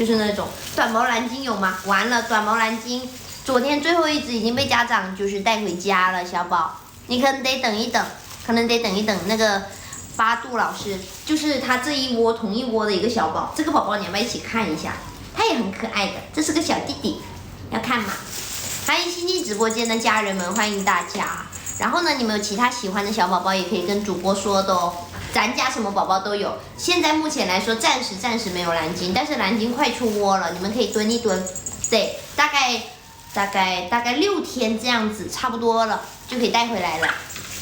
就是那种短毛蓝鲸有吗？完了，短毛蓝鲸昨天最后一只已经被家长就是带回家了，小宝，你可能得等一等，那个八度老师，就是他这一窝同一窝的一个小宝，这个宝宝你要不要一起看一下？他也很可爱的，这是个小弟弟，要看吗？欢迎新进直播间的家人们，欢迎大家。然后呢，你们有其他喜欢的小宝宝也可以跟主播说的哦。咱家什么宝宝都有，现在目前来说暂时没有蓝鲸，但是蓝鲸快出窝了，你们可以蹲一蹲，对，大概6天这样子，差不多了就可以带回来了。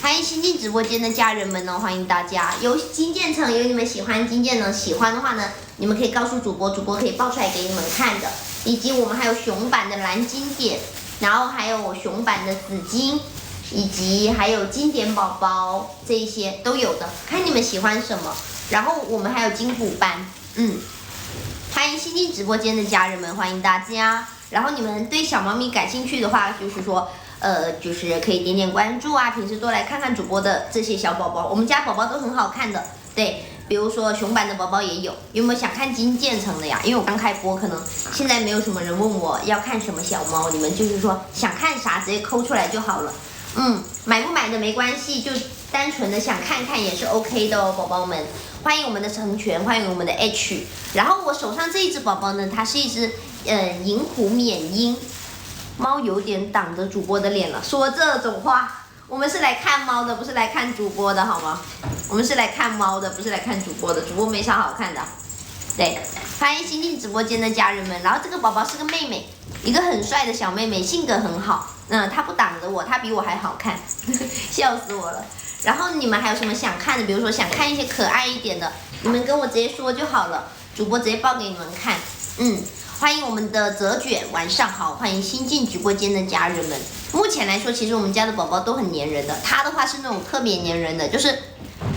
欢迎新进直播间的家人们哦，欢迎大家。有金渐层，有你们喜欢金渐层，喜欢的话呢，你们可以告诉主播，主播可以抱出来给你们看的。以及我们还有熊版的蓝经典，然后还有熊版的紫金。以及还有经典宝宝这一些都有的，看你们喜欢什么。然后我们还有金补班，欢迎新进直播间的家人们，欢迎大家。然后你们对小猫咪感兴趣的话，就是说，就是可以点点关注啊，平时多来看看主播的这些小宝宝，我们家宝宝都很好看的，对。比如说熊版的宝宝也有，有没有想看金渐层的呀？因为我刚开播，可能现在没有什么人问我要看什么小猫，你们就是说想看啥直接抠出来就好了。买不买的没关系，就单纯的想看看也是 OK 的哦，宝宝们。欢迎我们的成全，欢迎我们的 H。然后我手上这一只宝宝呢，它是一只银虎缅因，猫有点挡着主播的脸了。说这种话，我们是来看猫的，不是来看主播的好吗？我们是来看猫的，不是来看主播的，主播没啥好看的。对，欢迎新进直播间的家人们。然后这个宝宝是个妹妹，一个很帅的小妹妹，性格很好。她不挡着我，她比我还好看，笑死我了。然后你们还有什么想看的？比如说想看一些可爱一点的，你们跟我直接说就好了，主播直接报给你们看。欢迎我们的泽卷，晚上好，欢迎新进直播间的家人们。目前来说，其实我们家的宝宝都很粘人的，他的话是那种特别粘人的，就是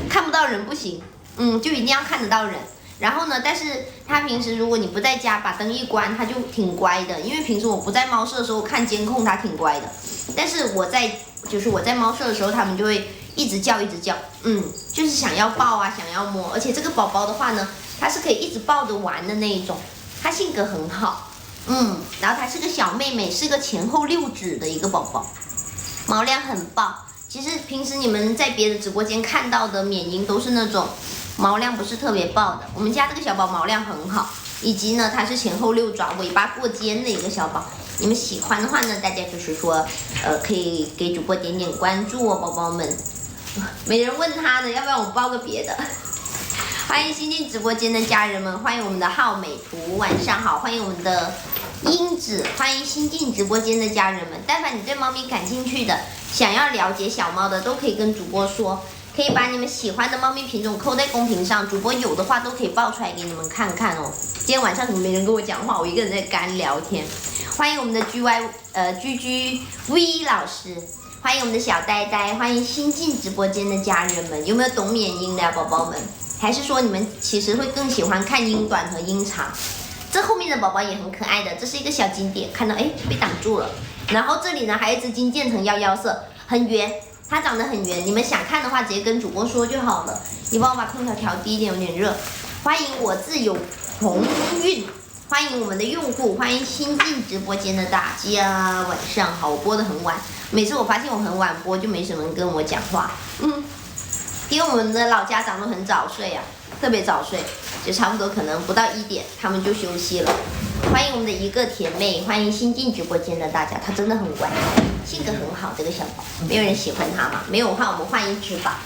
看不到人不行，就一定要看得到人。然后呢，但是他平时如果你不在家，把灯一关，他就挺乖的。因为平时我不在猫舍的时候看监控，他挺乖的。但是我在猫舍的时候，他们就会一直叫，就是想要抱啊，想要摸。而且这个宝宝的话呢，它是可以一直抱着玩的那一种，它性格很好，然后它是个小妹妹，是个前后6指的一个宝宝，毛量很爆。其实平时你们在别的直播间看到的缅因都是那种毛量不是特别爆的，我们家这个小宝毛量很好，以及呢它是前后6爪，尾巴过尖的一个小宝。你们喜欢的话呢，大家就是说，可以给主播点点关注哦，宝宝们。没人问他的，要不然我报个别的。欢迎新进直播间的家人们，欢迎我们的浩美图，晚上好，欢迎我们的英子，欢迎新进直播间的家人们。但凡你对猫咪感兴趣的，想要了解小猫的，都可以跟主播说。可以把你们喜欢的猫咪品种扣在公屏上，主播有的话都可以报出来给你们看看哦。今天晚上可能没人跟我讲话，我一个人在干聊天。欢迎我们的GGV 老师，欢迎我们的小呆呆，欢迎新进直播间的家人们。有没有懂缅因的宝宝们？还是说你们其实会更喜欢看英短和英长？这后面的宝宝也很可爱的，这是一个小经典，看到被挡住了。然后这里呢还有一只金渐层幺色，很圆。它长得很圆，你们想看的话直接跟主播说就好了。你帮我把空调调低一点，有点热。欢迎我自有鸿运，欢迎我们的用户，欢迎新进直播间的大家，晚上好。我播得很晚，每次我发现我很晚播就没什么人跟我讲话，因为我们的老家长都很早睡啊，特别早睡，就差不多可能不到1点他们就休息了。欢迎我们的一个甜妹，欢迎新进直播间的大家，她真的很乖，性格很好，这个小宝，没有人喜欢她嘛？没有的话我们换一只吧。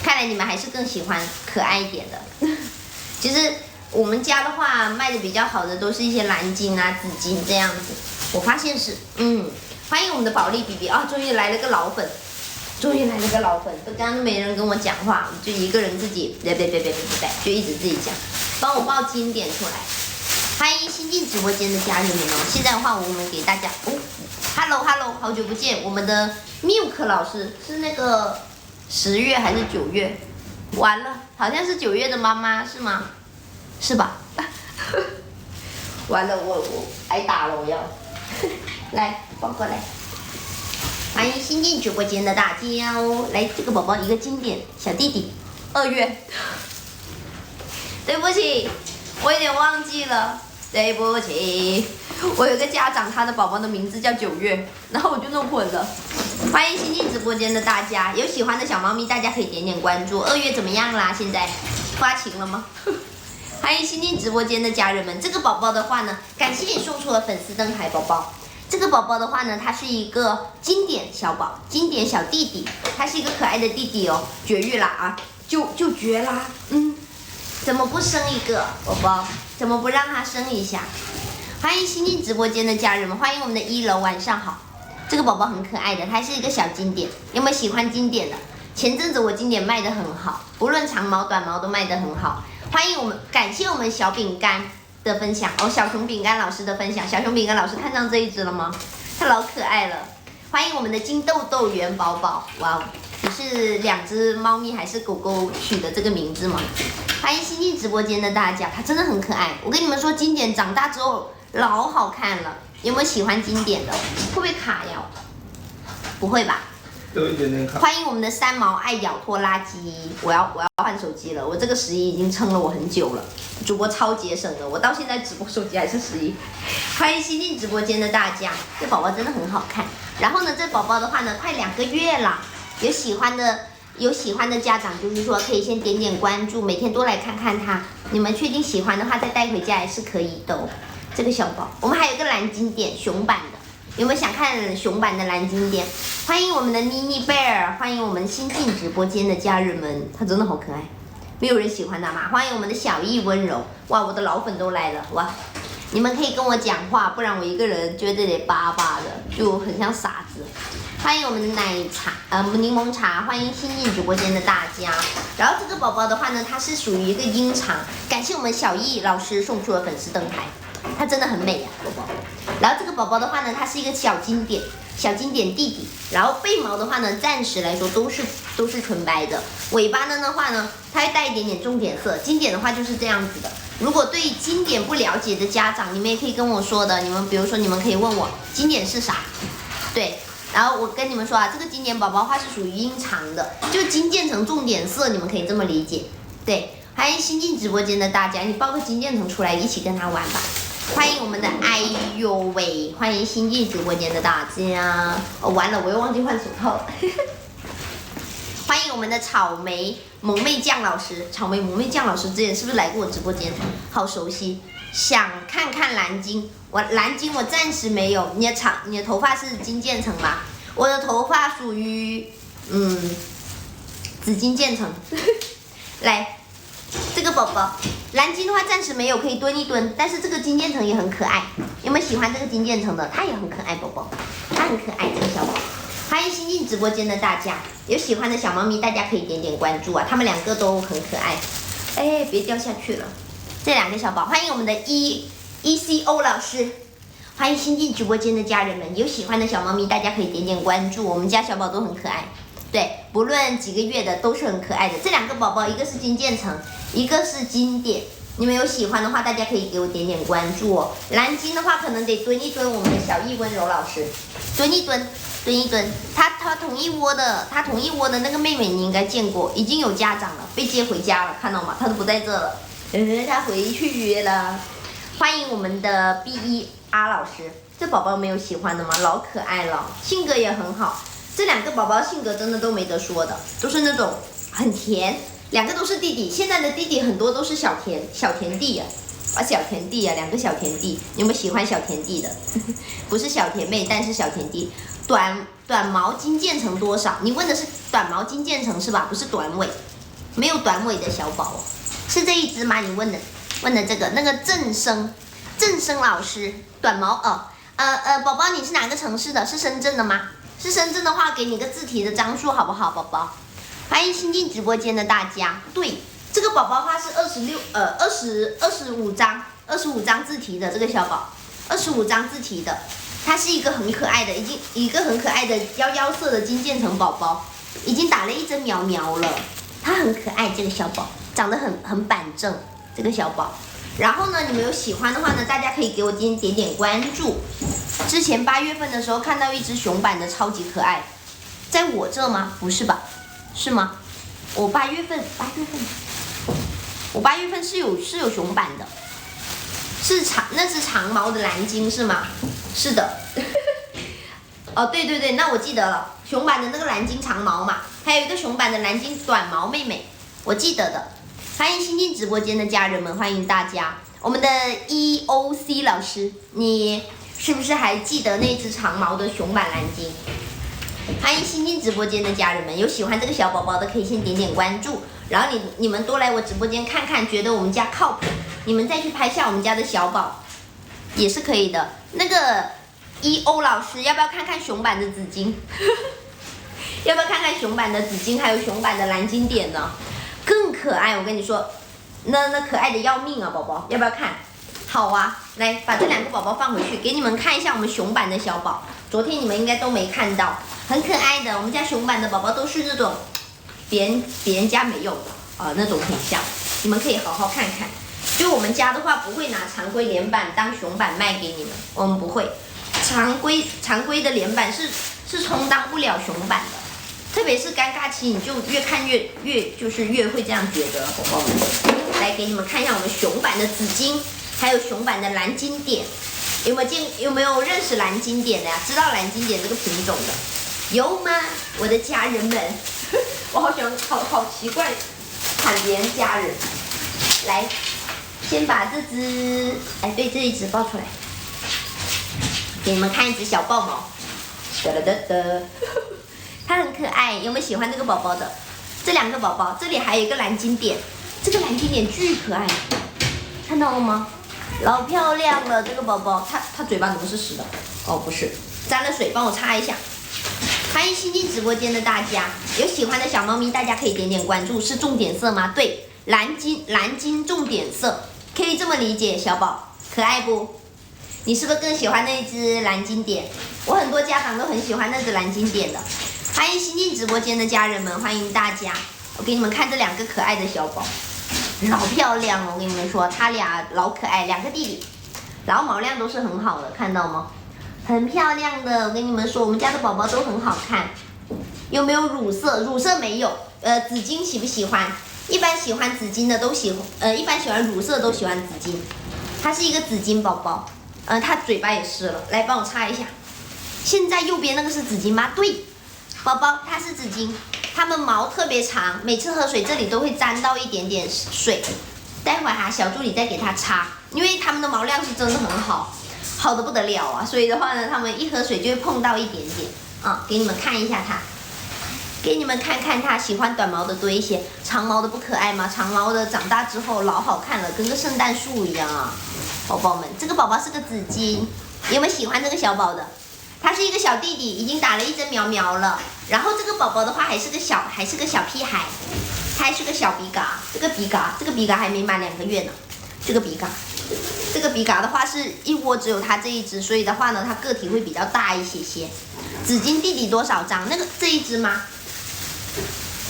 看来你们还是更喜欢可爱一点的。其实我们家的话卖的比较好的都是一些蓝鲸啊、紫金这样子，我发现是，欢迎我们的保利 BB 啊，终于来了个老粉。都刚刚没人跟我讲话，就一个人自己别，就一直自己讲，帮我报经典出来。欢迎新进直播间的家人们哦！现在的话，我们给大家，Hello，好久不见，我们的 Milk 老师是那个10月还是9月？完了，好像是9月的妈妈是吗？是吧？完了，我挨打了，我要来抱过来。欢迎新进直播间的大家哦！来，这个宝宝一个经典小弟弟，2月。对不起，我有点忘记了。对不起，我有个家长，他的宝宝的名字叫9月，然后我就弄混了。欢迎新进直播间的大家，有喜欢的小猫咪，大家可以点点关注。2月怎么样啦？现在发情了吗？欢迎新进直播间的家人们。这个宝宝的话呢，感谢你送出了粉丝灯牌宝宝。这个宝宝的话呢，他是一个经典小宝，经典小弟弟，他是一个可爱的弟弟哦，绝育啦啊，就绝啦，怎么不生一个宝宝？怎么不让他生一下？欢迎新进直播间的家人们，欢迎我们的1楼，晚上好。这个宝宝很可爱的，它是一个小经典，有没有喜欢经典的？前阵子我经典卖得很好，不论长毛短毛都卖得很好。欢迎我们，感谢我们小饼干的分享哦，小熊饼干老师的分享。小熊饼干老师看上这一只了吗？它老可爱了。欢迎我们的金豆豆元宝宝，哇哦，你是2只猫咪还是狗狗取的这个名字吗？欢迎新进直播间的大家，它真的很可爱。我跟你们说，经典长大之后老好看了。有没有喜欢经典的？会不会卡呀？不会吧？有一点点卡。欢迎我们的3毛爱咬拖拉机，我要换手机了，我这个11已经撑了我很久了，主播超节省的，我到现在直播手机还是11。欢迎新进直播间的大家，这宝宝真的很好看。然后呢，这宝宝的话呢，快2个月了，有喜欢的家长，就是说可以先点点关注，每天多来看看它。你们确定喜欢的话，再带回家也是可以的哦。这个小宝，我们还有一个蓝经典熊版的，有没有想看熊版的蓝经典？欢迎我们的妮妮贝尔，欢迎我们新进直播间的家人们，他真的好可爱，没有人喜欢他吗？欢迎我们的小艺温柔，哇，我的老粉都来了，哇！你们可以跟我讲话，不然我一个人觉得得巴巴的，就很像傻子。欢迎我们的奶茶，柠檬茶，欢迎新进直播间的大家。然后这个宝宝的话呢，它是属于一个鹰长，感谢我们小艺老师送出了粉丝灯牌。它真的很美呀，宝宝。然后这个宝宝的话呢，它是一个小经典弟弟。然后背毛的话呢，暂时来说都是纯白的。尾巴的话呢，它会带一点点重点色。经典的话就是这样子的。如果对经典不了解的家长，你们也可以跟我说的。你们比如说，你们可以问我经典是啥？对。然后我跟你们说啊，这个经典宝宝的话是属于鹰长的，就金渐层重点色，你们可以这么理解。对。欢迎新进直播间的大家，你抱个金渐层出来一起跟他玩吧。欢迎我们的哎呦喂，欢迎新进直播间的大家。哦，完了，我又忘记换手套了。欢迎我们的草莓萌妹酱老师，草莓萌妹酱老师之前是不是来过我直播间？好熟悉。想看看蓝鲸，蓝鲸我暂时没有。你的头发是金渐层吗？我的头发属于紫金渐层。来。这个宝宝蓝鲸的话暂时没有，可以蹲一蹲，但是这个金渐层也很可爱，有没有喜欢这个金渐层的？它也很可爱，宝宝，它很可爱，这个小宝。欢迎新进直播间的大家，有喜欢的小猫咪，大家可以点点关注啊，它们2个都很可爱。哎，别掉下去了，这2个小宝，欢迎我们的ECO 老师，欢迎新进直播间的家人们，有喜欢的小猫咪，大家可以点点关注，我们家小宝都很可爱。对，不论几个月的都是很可爱的。这2个宝宝，一个是金渐层，一个是经典。你们有喜欢的话，大家可以给我点点关注哦。蓝鲸的话，可能得蹲一蹲我们的小艺温柔老师，蹲一蹲。他同一窝的那个妹妹你应该见过，已经有家长了，被接回家了，看到吗？他都不在这了，他回去了。欢迎我们的 BER 老师，这宝宝没有喜欢的吗？老可爱了，性格也很好。这2个宝宝性格真的都没得说的，都是那种很甜，2个都是弟弟。现在的弟弟很多都是小甜弟呀，小甜弟呀，2个小甜弟，有没有喜欢小甜弟的？不是小甜妹，但是小甜弟。短毛金渐层多少？你问的是短毛金渐层是吧？不是短尾，没有短尾的小宝哦，是这一只吗？你问的这个那个正生老师，短毛宝宝你是哪个城市的？是深圳的吗？是深圳的话，给你个字体的张数好不好，宝宝？欢迎新进直播间的大家。对，这个宝宝的话是25张字体的这个小宝，25张字体的，它是一个很可爱的，一个很可爱的11色的金渐层宝宝，已经打了1针苗苗了，它很可爱，这个小宝长得很板正，这个小宝。然后呢，你们有喜欢的话呢，大家可以给我点点关注。之前8月份的时候看到一只熊版的超级可爱，在我这吗？不是吧？是吗？我8月份是有熊版的。那是长毛的蓝鲸是吗？是的。哦，对，那我记得了，熊版的那个蓝鲸长毛嘛，还有一个熊版的蓝鲸短毛妹妹，我记得的。欢迎新进直播间的家人们，欢迎大家。我们的 EOC 老师，你是不是还记得那只长毛的熊版蓝鲸？欢迎新进直播间的家人们，有喜欢这个小宝宝的可以先点点关注，然后你们多来我直播间看看，觉得我们家靠谱，你们再去拍下我们家的小宝也是可以的。那个 EO 老师，要不要看看熊版的紫金？要不要看看熊版的紫金，还有熊版的蓝金点呢？更可爱，我跟你说，那可爱的要命啊，宝宝，要不要看？好啊，来把这2个宝宝放回去，给你们看一下我们熊版的小宝。昨天你们应该都没看到，很可爱的。我们家熊版的宝宝都是这种别人家没有的那种品相，你们可以好好看看。就我们家的话，不会拿常规连版当熊版卖给你们，我们不会。常规的连版是充当不了熊版的。特别是尴尬期，你就越看越会这样觉得，宝宝们。来给你们看一下我们熊版的紫金，还有熊版的蓝金点，有没有认识蓝金点的呀？知道蓝金点这个品种的，有吗？我的家人们，我好喜欢，好奇怪，喊别人家人。来，先把这只，对，这一只抱出来，给你们看一只小豹毛，它很可爱，有没有喜欢这个宝宝的？这2个宝宝，这里还有一个蓝金点，这个蓝金点巨可爱，看到了吗？老漂亮了，这个宝宝，它嘴巴怎么是湿的？哦，不是，沾了水，帮我擦一下。欢迎新进直播间的大家，有喜欢的小猫咪，大家可以点点关注。是重点色吗？对，蓝金重点色，可以这么理解，小宝可爱不？你是不是更喜欢那只蓝金点？我很多家长都很喜欢那只蓝金点的。欢迎新进直播间的家人们，欢迎大家！我给你们看这2个可爱的小宝，老漂亮了。我跟你们说，它俩老可爱，2个弟弟，然后毛量都是很好的，看到吗？很漂亮的。我跟你们说，我们家的宝宝都很好看。有没有乳色？乳色没有。紫金喜不喜欢？一般喜欢紫金的都喜欢，一般喜欢乳色都喜欢紫金。它是一个紫金宝宝，它嘴巴也湿了，来帮我擦一下。现在右边那个是紫金吗？对。宝宝它是紫金，它们毛特别长，每次喝水这里都会沾到一点点水。待会儿小助理再给它擦，因为它们的毛量是真的很好，好的不得了啊。所以的话呢，它们一喝水就会碰到一点点给你们看一下它，给你们看看它。喜欢短毛的多一些，长毛的不可爱吗？长毛的长大之后老好看了，跟个圣诞树一样啊，宝宝们。这个宝宝是个紫金，有没有喜欢这个小宝的？他是一个小弟弟，已经打了1针苗苗了。然后这个宝宝的话还是个小屁孩，他还是个小鼻嘎。这个鼻嘎还没满2个月呢。这个鼻嘎的话是一窝只有它这一只，所以的话呢，它个体会比较大一些。紫金弟弟多少张？这一只吗？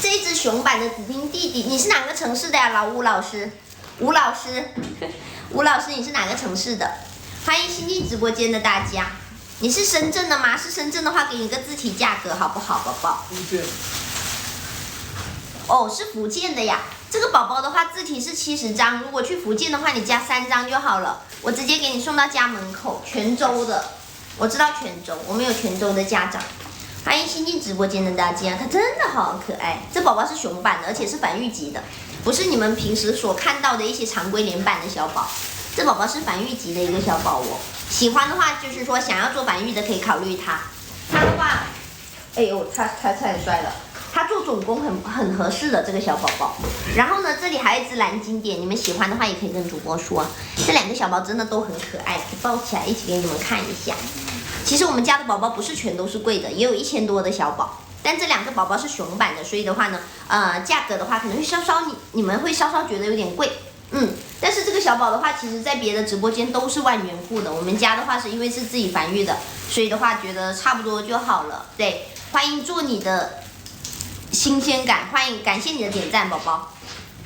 这一只熊版的紫金弟弟，你是哪个城市的呀？老吴老师，吴老师，你是哪个城市的？欢迎新进直播间的大家。你是深圳的吗？是深圳的话，给你个字体价格好不好，宝宝？福建。哦，是福建的呀。这个宝宝的话，字体是70张，如果去福建的话，你加3张就好了。我直接给你送到家门口，泉州的。我知道泉州，我们有泉州的家长。欢迎新进直播间的大家，它真的好可爱。这宝宝是熊版的，而且是繁育级的，不是你们平时所看到的一些常规连版的小宝。这宝宝是繁育级的一个小宝哦。喜欢的话，就是说想要做繁育的可以考虑它。它的话，哎呦，它差点摔了。它做总工很合适的这个小宝宝。然后呢，这里还有一只蓝金点，你们喜欢的话也可以跟主播说。这2个小宝真的都很可爱，抱起来一起给你们看一下。其实我们家的宝宝不是全都是贵的，也有1000多的小宝。但这2个宝宝是熊版的，所以的话呢，价格的话可能会你们会稍稍觉得有点贵。但是这个小宝的话，其实在别的直播间都是万元户的。我们家的话是因为是自己繁育的，所以的话觉得差不多就好了。对，欢迎做你的新鲜感，感谢你的点赞，宝宝。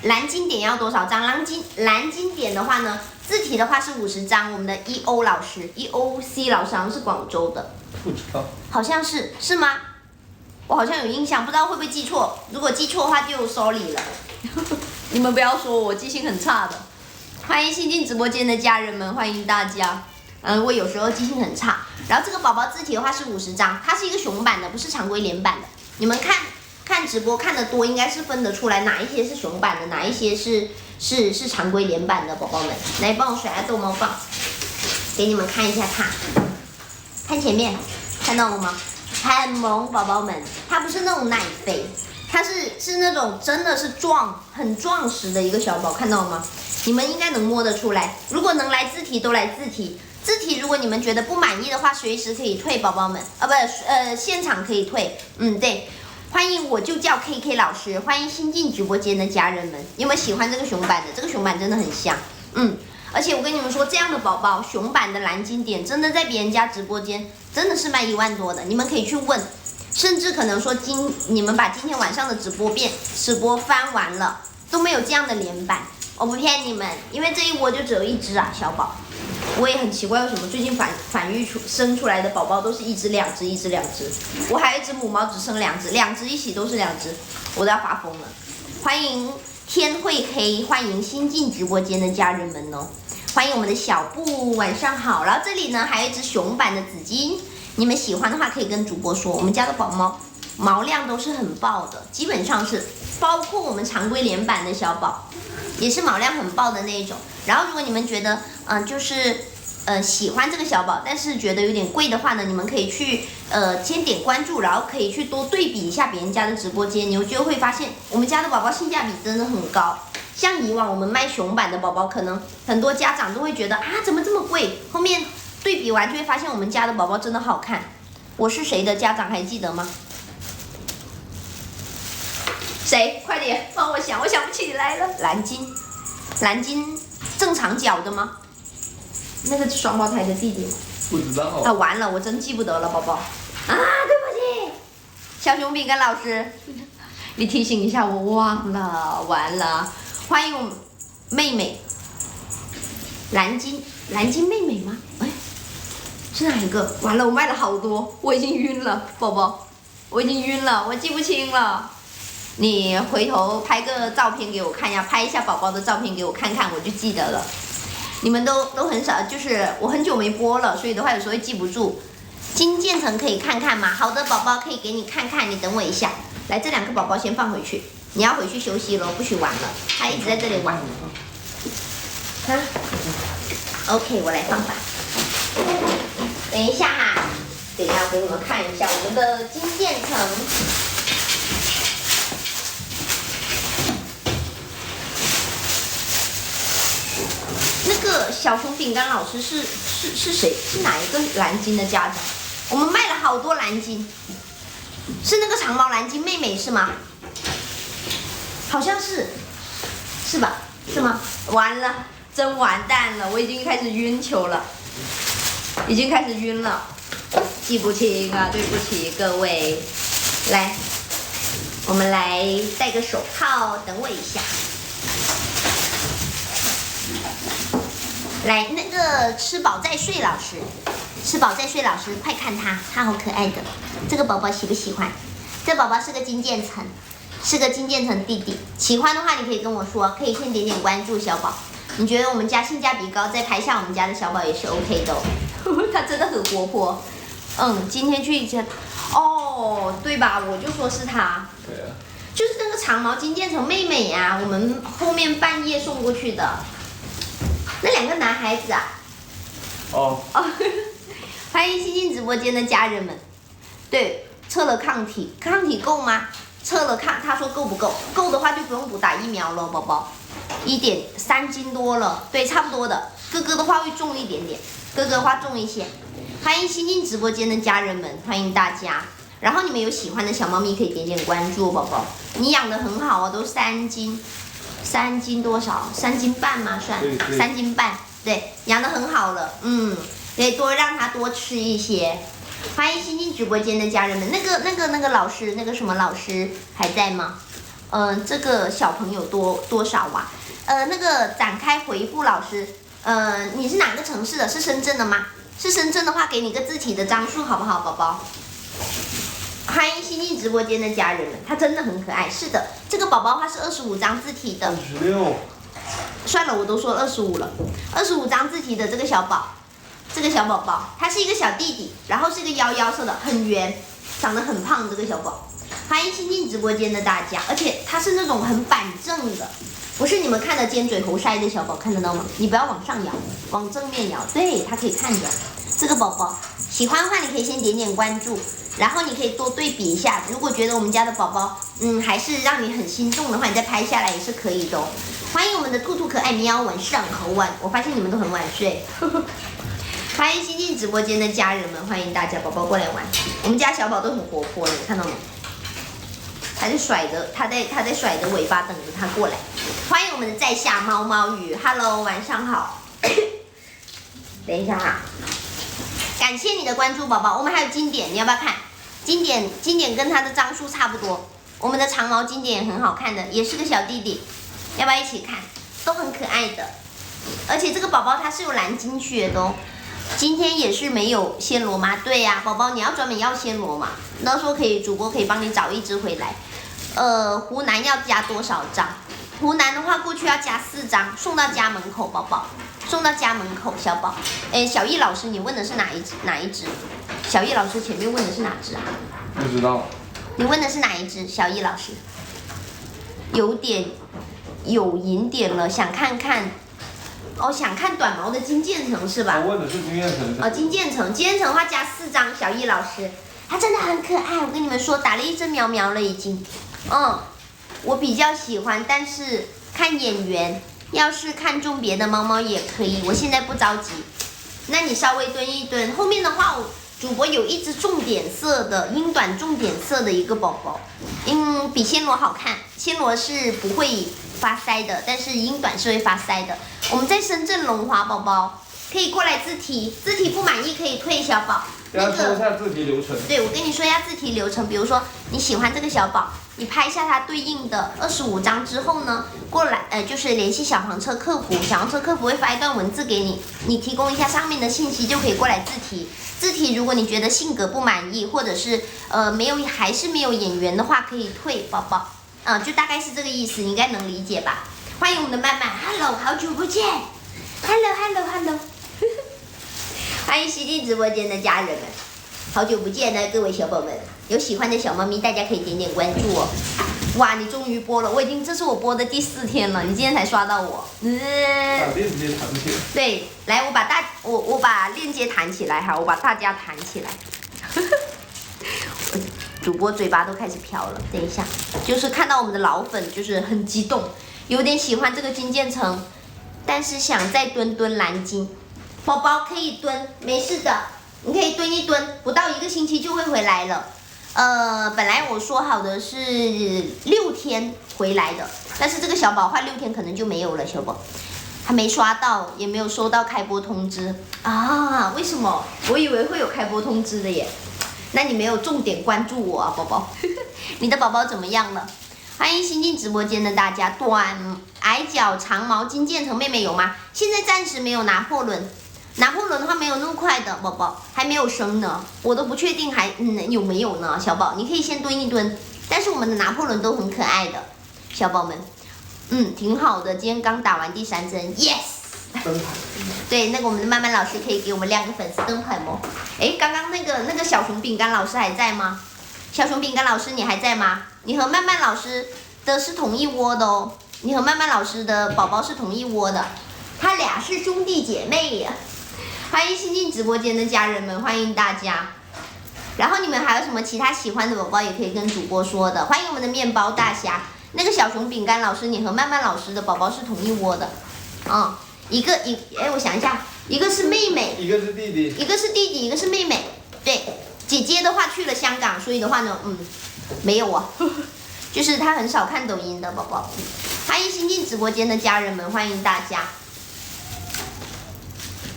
蓝金点要多少张？蓝金点的话呢，字体的话是50张。我们的 EO 老师 ，EOC 老师好像是广州的，不知道，好像是吗？我好像有印象，不知道会不会记错。如果记错的话就 sorry 了。你们不要说我记性很差的。欢迎新进直播间的家人们，欢迎大家。我有时候记性很差。然后这个宝宝字体的话是50张，它是一个熊版的，不是常规连版的。你们看直播看得多，应该是分得出来哪一些是熊版的，哪一些是常规连版的宝宝们。来，帮我甩下逗猫棒，给你们看一下它。看前面，看到了吗？很萌，宝宝们，它不是那种奶肥，它是那种真的是很壮实的一个小宝，看到了吗？你们应该能摸得出来。如果能来字体都来字体。字体如果你们觉得不满意的话，随时可以退，宝宝们现场可以退。对，欢迎我就叫 KK 老师，欢迎新进直播间的家人们，有没有喜欢这个熊版的？这个熊版真的很香，而且我跟你们说，这样的宝宝熊版的蓝金点真的在别人家直播间真的是卖1万多的，你们可以去问，甚至可能说你们把今天晚上的直播翻完了都没有这样的连版，我不骗你们，因为这一窝就只有1只啊，小宝。我也很奇怪，为什么最近繁育生出来的宝宝都是1只、2只、1只、2只，我还有一只母猫只生2只，2只一起都是2只，我都要发疯了。欢迎天会黑，欢迎新进直播间的家人们哦，欢迎我们的小布，晚上好。然后这里呢还有一只熊版的紫金，你们喜欢的话可以跟主播说，我们家的宝猫毛量都是很爆的，基本上是包括我们常规连版的小宝，也是毛量很爆的那一种。然后如果你们觉得喜欢这个小宝，但是觉得有点贵的话呢，你们可以去先点关注，然后可以去多对比一下别人家的直播间，你就会发现我们家的宝宝性价比真的很高。像以往我们卖熊版的宝宝，可能很多家长都会觉得怎么这么贵，后面对比完就会发现我们家的宝宝真的好看。我是谁的家长还记得吗？谁？快点帮我想，我想不起来了。蓝金正常脚的吗？那个双胞胎的弟弟吗？不知道。完了，我真记不得了，宝宝。对不起，小熊饼干老师，你提醒一下我忘了，完了。欢迎我妹妹，蓝金妹妹吗？是哪一个？完了，我卖了好多，我已经晕了，宝宝，我已经晕了，我记不清了。你回头拍个照片给我看呀，拍一下宝宝的照片给我看看，我就记得了。你们都很少，就是我很久没播了，所以的话有时候会记不住。金渐层可以看看吗？好的，宝宝可以给你看看，你等我一下。来，这2个宝宝先放回去，你要回去休息了，不许玩了。他一直在这里玩。OK， 我来放吧。等一下哈，等一下我给你们看一下我们的金渐层。那个小熊饼干老师是谁？是哪一个蓝金的家长？我们卖了好多蓝金，是那个长毛蓝金妹妹是吗？好像是吧？是吗？完了，真完蛋了，我已经开始晕球了，已经开始晕了，记不清啊，对不起各位。来，我们来戴个手套，等我一下。来，那个吃饱再睡老师，快看他好可爱的，这个宝宝喜不喜欢？这宝宝是个金渐层，弟弟。喜欢的话你可以跟我说，可以先点关注小宝。你觉得我们家性价比高，再拍下我们家的小宝也是 OK 的哦。他真的很活泼。今天去对吧？我就说是他。对啊。就是那个长毛金渐层妹妹呀，我们后面半夜送过去的。那2个男孩子啊。欢迎新进直播间的家人们。对，测了抗体够吗？测了他说够不够？够的话就不用补打疫苗了，宝宝。1.3斤多了，对，差不多的。哥哥的话会重一点点，哥哥的话重一些。欢迎新进直播间的家人们，欢迎大家。然后你们有喜欢的小猫咪可以点关注，宝宝。你养的很好哦，都3斤多少？3斤半吗？算3斤半，对，养的很好了，得多让它多吃一些。欢迎新进直播间的家人们，那个老师，那个什么老师还在吗？这个小朋友多少啊？那个展开回复老师，你是哪个城市的？是深圳的吗？是深圳的话，给你个字体的张数好不好，宝宝？欢迎新进直播间的家人们，他真的很可爱。是的，这个宝宝的话是25张字体的。26。算了，我都说25了，25张字体的这个小宝，这个小宝宝，他是一个小弟弟，然后是一个腰腰色的，很圆，长得很胖这个小宝。欢迎新进直播间的大家，而且他是那种很板正的，不是你们看的尖嘴猴腮的小宝，看得到吗？你不要往上摇，往正面摇，对，他可以看着。这个宝宝喜欢的话，你可以先点点关注，然后你可以多对比一下。如果觉得我们家的宝宝，还是让你很心动的话，你再拍下来也是可以的哦。欢迎我们的兔兔可爱喵，晚上好晚，我发现你们都很晚睡。欢迎新进直播间的家人们，欢迎大家宝宝过来玩。我们家小宝都很活泼的，你看到吗？他在甩着，他在甩着尾巴等着他过来。欢迎我们的在下猫猫鱼 ，Hello， 晚上好。等一下哈，感谢你的关注，宝宝。我们还有经典，你要不要看？经典跟他的张数差不多。我们的长毛经典也很好看的，也是个小弟弟，要不要一起看？都很可爱的。而且这个宝宝他是有蓝金血的哦。今天也是没有暹罗吗？对呀，宝宝你要专门要暹罗嘛？到时候主播可以帮你找一只回来。湖南要加多少张？湖南的话过去要加4张，送到家门口，宝宝，送到家门口，小宝。小易老师，你问的是哪一只？小易老师前面问的是哪只啊？不知道。你问的是哪一只？小易老师，有银点了，想看看。哦，想看短毛的金渐层是吧？我问的是金渐层。哦，金渐层的话加4张，小易老师，它真的很可爱。我跟你们说，打了1针苗苗了已经。我比较喜欢，但是看眼缘，要是看中别的猫猫也可以。我现在不着急，那你稍微蹲一蹲。后面的话，主播有一只重点色的英短重点色的一个宝宝，比暹罗好看。暹罗是不会发腮的，但是英短是会发腮的。我们在深圳龙华宝宝可以过来自提，自提不满意可以退小宝。要说一下自提流程。对，我跟你说一下自提流程。比如说你喜欢这个小宝，你拍下它对应的25张之后呢，过来就是联系小黄车客服，小黄车客服会发一段文字给你，你提供一下上面的信息就可以过来自提。自提如果你觉得性格不满意，或者是还是没有眼缘的话，可以退宝宝。就大概是这个意思，你应该能理解吧？欢迎我们的曼曼 ，Hello， 好久不见 ，Hello， 欢迎西进直播间的家人们，好久不见呢，各位小宝们，有喜欢的小猫咪，大家可以点点关注哦。哇，你终于播了，这是我播的第4天了，你今天才刷到我。把链接弹起来。对，来，我把链接弹起来哈，我把大家弹起来。主播嘴巴都开始飘了，等一下，就是看到我们的老粉就是很激动，有点喜欢这个金渐层，但是想再蹲蓝金，宝宝可以蹲，没事的，你可以蹲一蹲，不到1个星期就会回来了。本来我说好的是6天回来的，但是这个小宝换6天可能就没有了，小宝还没刷到，也没有收到开播通知啊？为什么？我以为会有开播通知的耶。那你没有重点关注我啊，宝宝。你的宝宝怎么样了？欢迎新进直播间的大家。短矮脚长毛金渐层妹妹有吗？现在暂时没有拿破仑。拿破仑的话没有那么快的，宝宝还没有生呢，我都不确定有没有呢。小宝，你可以先蹲一蹲。但是我们的拿破仑都很可爱的，小宝们，挺好的。今天刚打完第3针 ，yes。灯牌。对，那个我们的曼曼老师可以给我们亮个粉丝灯牌吗？刚刚那个小熊饼干老师还在吗？小熊饼干老师你还在吗？你和曼曼老师的是同一窝的哦，你和曼曼老师的宝宝是同一窝的，他俩是兄弟姐妹呀。欢迎新进直播间的家人们，欢迎大家。然后你们还有什么其他喜欢的宝宝也可以跟主播说的。欢迎我们的面包大侠，那个小熊饼干老师，你和曼曼老师的宝宝是同一窝的，我想一下，一个是妹妹，一个是弟弟，一个是弟弟，一个是妹妹。对，姐姐的话去了香港，所以的话呢，没有啊，就是她很少看抖音的宝宝。欢迎新进直播间的家人们，欢迎大家。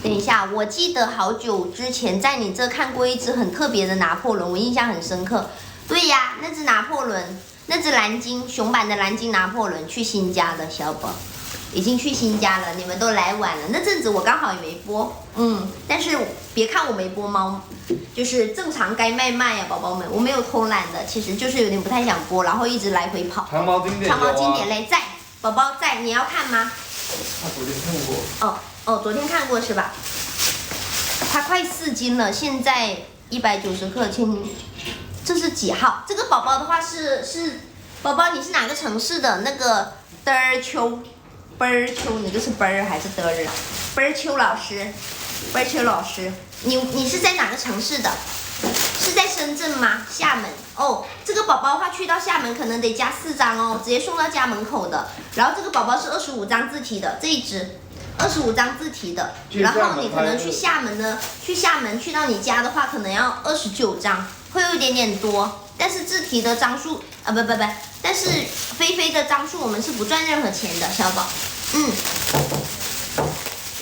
等一下，我记得好久之前在你这看过一只很特别的拿破仑，我印象很深刻。对呀，那只拿破仑，那只蓝鲸熊版的蓝鲸拿破仑去新家了，小宝。已经去新家了，你们都来晚了。那阵子我刚好也没播，但是别看我没播猫，就是正常该卖呀，宝宝们，我没有偷懒的，其实就是有点不太想播，然后一直来回跑。长毛经典，长毛经典嘞，在，宝宝在，你要看吗？他昨天看过。哦，昨天看过是吧？它快4斤了，现在190克，这是几号？这个宝宝的话是宝宝，你是哪个城市的？那个嘚儿秋，你这是嘚儿还是嘚儿啊？嘚儿秋老师，你是在哪个城市的？是在深圳吗？厦门哦。这个宝宝的话去到厦门可能得加4张哦，直接送到家门口的。然后这个宝宝是25张字体的这一只。25张字体的，然后你可能去厦门呢，去到你家的话，可能要29张，会有一点点多。但是字体的张数啊，不，但是菲的张数我们是不赚任何钱的，小宝。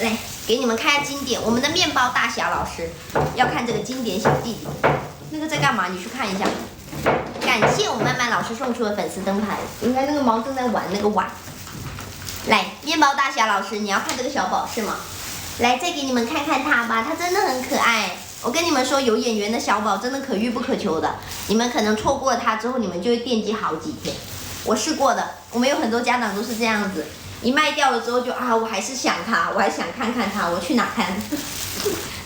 来给你们看一下经典，我们的面包大侠老师要看这个经典小弟弟，那个在干嘛？你去看一下。感谢我们曼曼老师送出的粉丝灯牌，应该那个猫正在玩那个碗。来，面包大侠老师，你要看这个小宝是吗？来，再给你们看看他吧，他真的很可爱。我跟你们说，有眼缘的小宝真的可遇不可求的。你们可能错过了他之后，你们就会惦记好几天。我试过的，我们有很多家长都是这样子，一卖掉了之后就我还是想他，我还想看看他，我去哪看，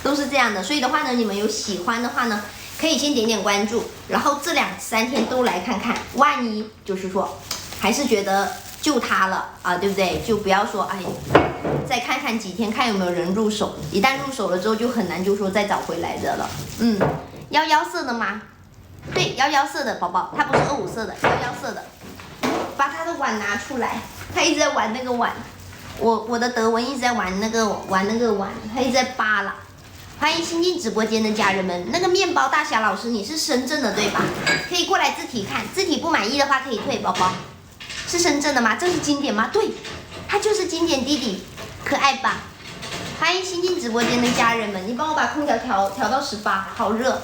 都是这样的。所以的话呢，你们有喜欢的话呢，可以先点点关注，然后这2、3天都来看看，万一就是说还是觉得。就它了啊，对不对？就不要说再看看几天，看有没有人入手。一旦入手了之后，就很难就说再找回来的了。11色的吗？对，11色的宝宝，它不是25色的，11色的。把他的碗拿出来，他一直在玩那个碗。我的德文一直在玩那个碗，他一直在扒拉。欢迎新进直播间的家人们，那个面包大侠老师，你是深圳的对吧？可以过来字体看，字体不满意的话可以退，宝宝。是深圳的吗？这是经典吗？对，它就是经典弟弟，可爱吧？欢迎新进直播间的家人们，你帮我把空调调到18，好热。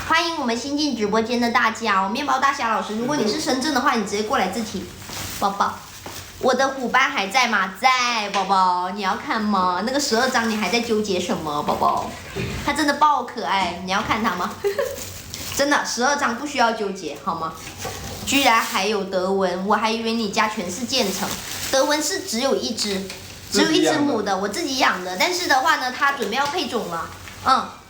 欢迎我们新进直播间的大家哦，面包大侠老师，如果你是深圳的话，你直接过来字体，宝宝。我的虎斑还在吗？在，宝宝，你要看吗？那个12张你还在纠结什么，宝宝？它真的爆可爱，你要看它吗？真的12张不需要纠结，好吗？居然还有德文，我还以为你家全是渐层。德文是只有一只母的，我自己养的。但是的话呢，它准备要配种了。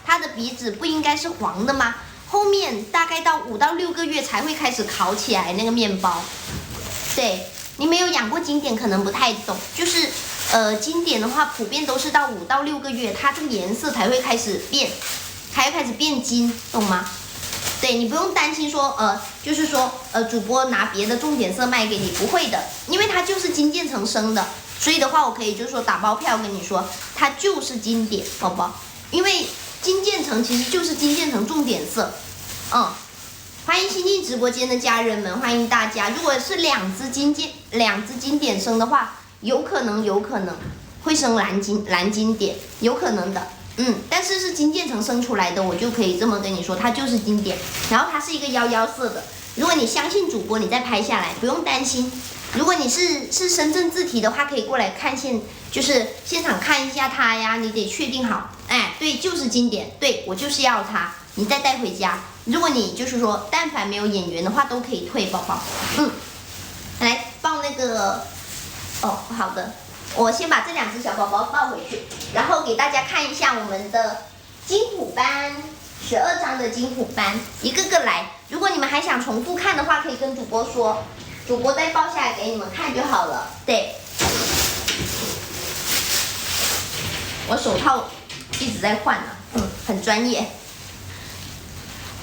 它的鼻子不应该是黄的吗？后面大概到5到6个月才会开始烤起来那个面包。对，你没有养过经典可能不太懂，就是经典的话普遍都是到5到6个月，它这个颜色才会开始变，金，懂吗？对，你不用担心说就是说主播拿别的重点色卖给你，不会的，因为它就是金渐层生的，所以的话我可以就是说打包票跟你说，它就是经典，宝宝，因为金渐层其实就是金渐层重点色。欢迎新进直播间的家人们，欢迎大家。如果是两只经典生的话，有可能会生蓝经典，有可能的。但是是金渐层生出来的，我就可以这么跟你说，它就是经典。然后它是一个11色的，如果你相信主播，你再拍下来，不用担心。如果你是深圳字体的话，可以过来看就是现场看一下它呀，你得确定好。对，就是经典，对我就是要它，你再带回家。如果你就是说，但凡没有眼缘的话，都可以退，宝宝。来抱那个，好的。我先把这2只小宝宝抱回去，然后给大家看一下我们的金虎斑，12张的金虎斑，一个个来。如果你们还想重复看的话，可以跟主播说，主播再抱下来给你们看就好了。对，我手套一直在换呢，很专业。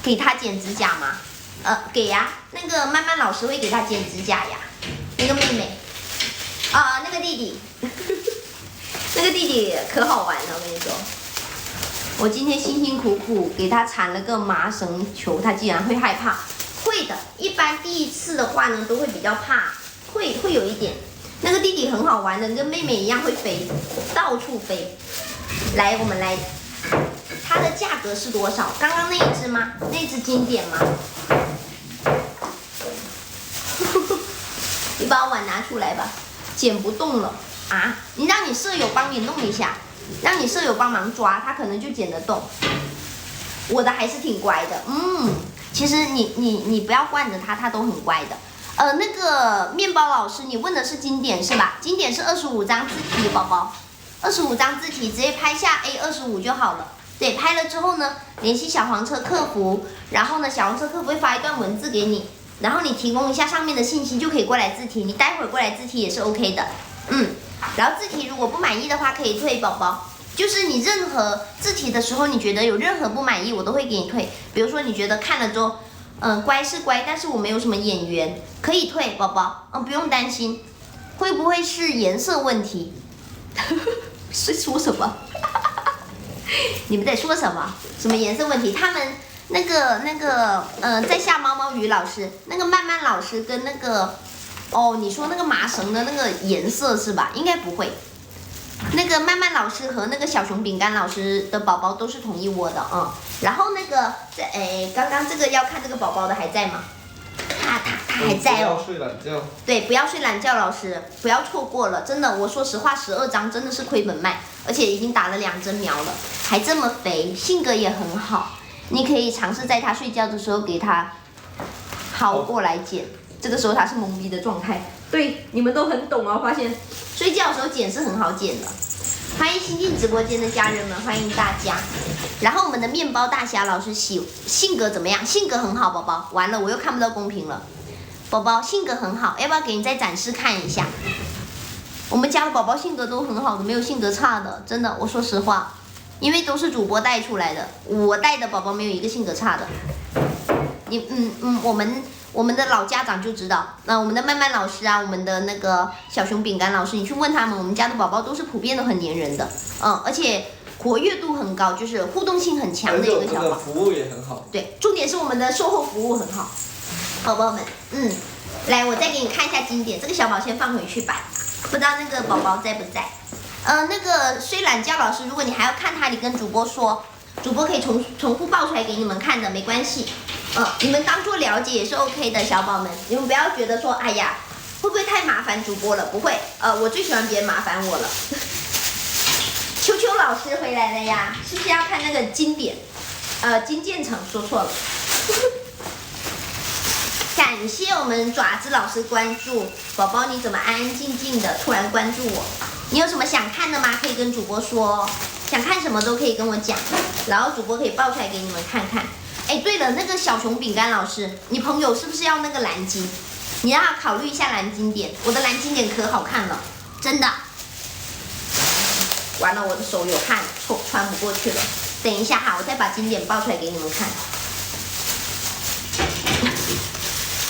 给他剪指甲吗？给呀，那个曼曼老师会给他剪指甲呀，那个妹妹。那个弟弟，那个弟弟可好玩了，我跟你说，我今天辛辛苦苦给他缠了个麻绳球，他竟然会害怕。会的，一般第一次的话呢，都会比较怕，会有一点。那个弟弟很好玩的，跟妹妹一样会飞，到处飞。来，我们来，它的价格是多少？刚刚那一只吗？那一只经典吗？你把碗拿出来吧。剪不动了啊！你让你舍友帮你弄一下，让你舍友帮忙抓，他可能就剪得动。我的还是挺乖的，其实你不要惯着他，他都很乖的。那个面包老师，你问的是经典是吧？经典是25张字体，宝宝，25张字体直接拍下 A25就好了。对，拍了之后呢，联系小黄车客服，然后呢，小黄车客服会发一段文字给你，然后你提供一下上面的信息就可以过来字体，你待会儿过来字体也是 OK 的。然后字体如果不满意的话可以退，宝宝。就是你任何字体的时候，你觉得有任何不满意，我都会给你退。比如说你觉得看了之后，乖是乖，但是我没有什么眼缘，可以退，宝宝，不用担心。会不会是颜色问题？是说什么？你们在说什么？什么颜色问题？他们在下猫猫鱼老师，那个曼曼老师跟那个，你说那个麻绳的那个颜色是吧？应该不会。那个曼曼老师和那个小熊饼干老师的宝宝都是同一窝的然后那个刚刚这个要看这个宝宝的还在吗？他还在哦。不要睡懒觉。对，不要睡懒觉，老师，不要错过了，真的，我说实话，12张真的是亏本卖，而且已经打了2针苗了，还这么肥，性格也很好，你可以尝试在他睡觉的时候给他薅过来剪，这个时候他是懵逼的状态。对，你们都很懂啊，发现睡觉的时候剪是很好剪的。欢迎新进直播间的家人们，欢迎大家。然后我们的面包大侠老师性格怎么样？性格很好，宝宝。完了，我又看不到公屏了。宝宝性格很好，要不要给你再展示看一下？我们家的宝宝性格都很好的，没有性格差的，真的，我说实话，因为都是主播带出来的，我带的宝宝没有一个性格差的。我们的老家长就知道，那我们的曼曼老师啊，我们的那个小熊饼干老师，你去问他们，我们家的宝宝都是普遍都很粘人的，而且活跃度很高，就是互动性很强的一个小宝。服务也很好。对，重点是我们的售后服务很好，宝宝们，来，我再给你看一下经典，这个小宝先放回去吧，不知道那个宝宝在不在？那个睡懒觉老师，如果你还要看他，你跟主播说，主播可以重复报出来给你们看的，没关系。你们当做了解也是 OK 的，小宝们，你们不要觉得说，哎呀，会不会太麻烦主播了？不会，我最喜欢别人麻烦我了。秋秋老师回来了呀，是不是要看那个经典？金渐层说错了。感谢我们爪子老师关注，宝宝你怎么安安静静的突然关注我？你有什么想看的吗？可以跟主播说，想看什么都可以跟我讲，然后主播可以报出来给你们看看。对了，那个小熊饼干老师，你朋友是不是要那个蓝鲸？你让他考虑一下蓝经典，我的蓝经典可好看了，真的。完了，我的手有汗，穿不过去了。等一下哈，我再把经典报出来给你们看。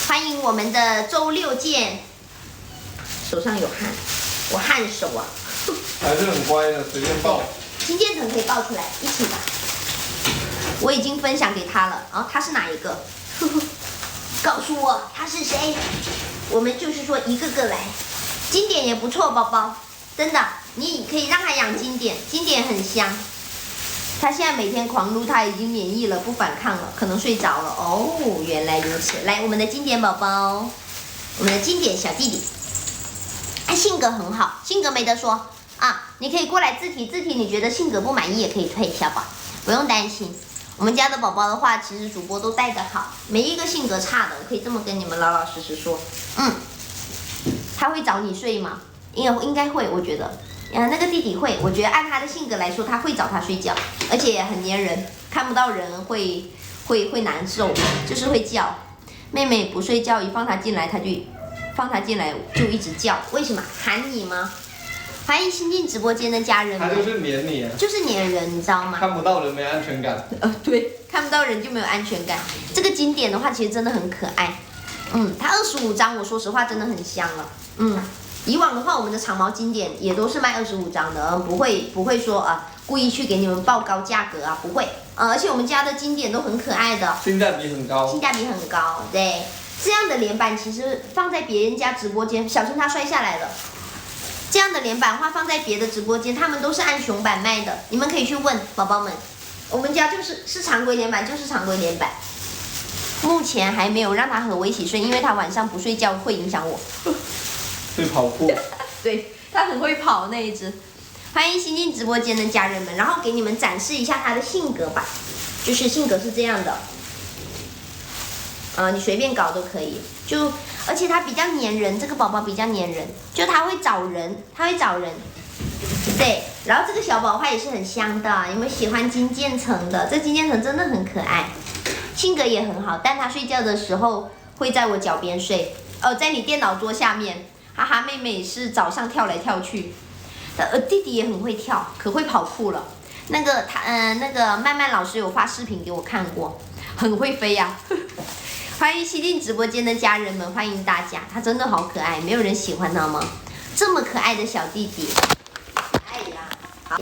欢迎我们的周六见，手上有汗，我汗手啊。还是很乖的，随便报。金渐层可以报出来，一起吧。我已经分享给他了，他是哪一个？告诉我他是谁？我们就是说一个个来。经典也不错，宝宝，真的，你可以让他养经典，经典很香。他现在每天狂撸，他已经免疫了，不反抗了，可能睡着了。哦，原来如此。来，我们的经典宝宝，我们的经典小弟弟，性格很好，性格没得说啊。你可以过来字体，你觉得性格不满意也可以退，小宝，不用担心。我们家的宝宝的话，其实主播都带得好，没一个性格差的，我可以这么跟你们老老实实说。他会找你睡吗？应该会，我觉得。那个弟弟会，我觉得按他的性格来说，他会找他睡觉，而且很粘人，看不到人会难受，就是会叫。妹妹不睡觉，一放他进来就一直叫，为什么？喊你吗？欢迎新进直播间的家人们。他就是黏你啊。就是黏人，你知道吗？看不到人没安全感。对，看不到人就没有安全感。这个经典的话，其实真的很可爱。它25张，我说实话真的很香了。以往的话，我们的长毛经典也都是卖25张的，不会说故意去给你们报高价格啊，不会。而且我们家的经典都很可爱的，性价比很高。性价比很高，对。这样的连板其实放在别人家直播间，小心它摔下来了。这样的连板的话放在别的直播间，他们都是按熊板卖的，你们可以去问宝宝们。我们家是常规连板，就是常规连板。目前还没有让他和我一起睡，因为他晚上不睡觉会影响我。会跑酷。对，他很会跑那一只。欢迎新进直播间的家人们，然后给你们展示一下他的性格吧，就是性格是这样的。你随便搞都可以。而且它比较粘人，这个宝宝比较粘人，就它会找人，对，然后这个小宝花也是很香的，有没有喜欢金渐层的？这金渐层真的很可爱，性格也很好，但它睡觉的时候会在我脚边睡，在你电脑桌下面。哈哈，妹妹是早上跳来跳去，弟弟也很会跳，可会跑酷了。那个曼曼老师有发视频给我看过，很会飞呀、欢迎西进直播间的家人们，欢迎大家，他真的好可爱，没有人喜欢他吗？这么可爱的小弟弟。